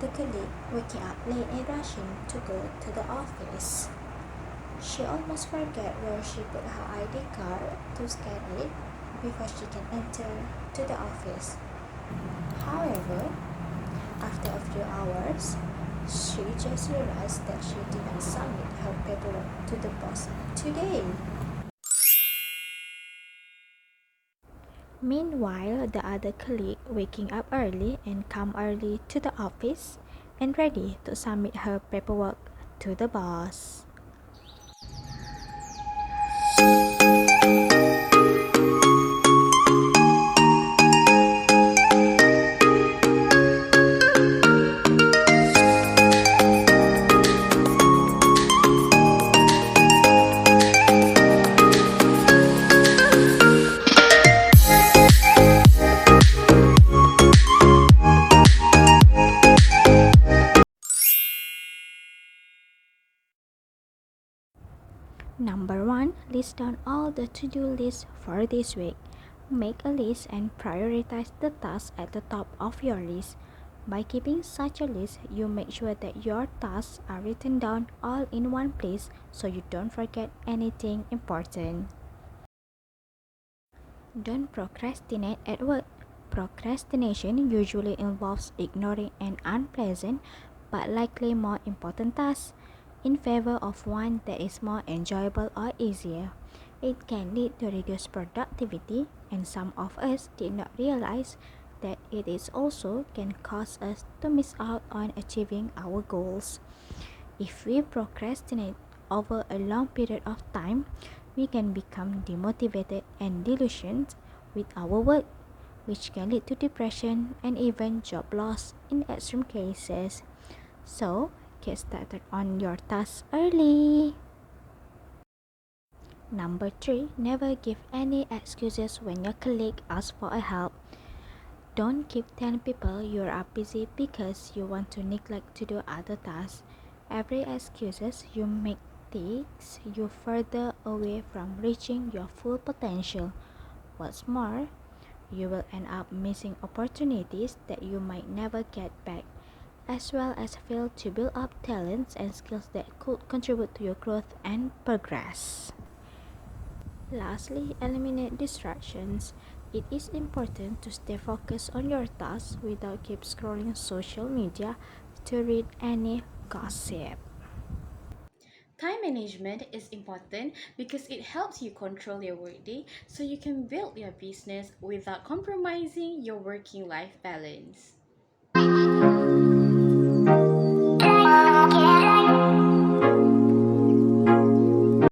the colleague waking up late and rushing to go to the office. She almost forget where she put her ID card to scan it before she can enter to the office. However, after a few hours, she just realized that she did not submit her paperwork to the boss today. Meanwhile, the other colleague waking up early and come early to the office and ready to submit her paperwork to the boss. Number 1. List down all the to-do lists for this week. Make a list and prioritize the tasks at the top of your list. By keeping such a list, you make sure that your tasks are written down all in one place so you don't forget anything important. Don't procrastinate at work. Procrastination usually involves ignoring an unpleasant but likely more important task in favor of one that is more enjoyable or easier. It can lead to reduced productivity, and some of us did not realize that it is also can cause us to miss out on achieving our goals. If we procrastinate over a long period of time, we can become demotivated and delusioned with our work, which can lead to depression and even job loss in extreme cases. So, get started on your tasks early. Number 3, never give any excuses when your colleague asks for a help. Don't keep telling people you are busy because you want to neglect to do other tasks. Every excuses you make takes you further away from reaching your full potential. What's more, you will end up missing opportunities that you might never get back, as well as fail to build up talents and skills that could contribute to your growth and progress. Lastly, eliminate distractions. It is important to stay focused on your tasks without keep scrolling social media to read any gossip. Time management is important because it helps you control your workday so you can build your business without compromising your working life balance.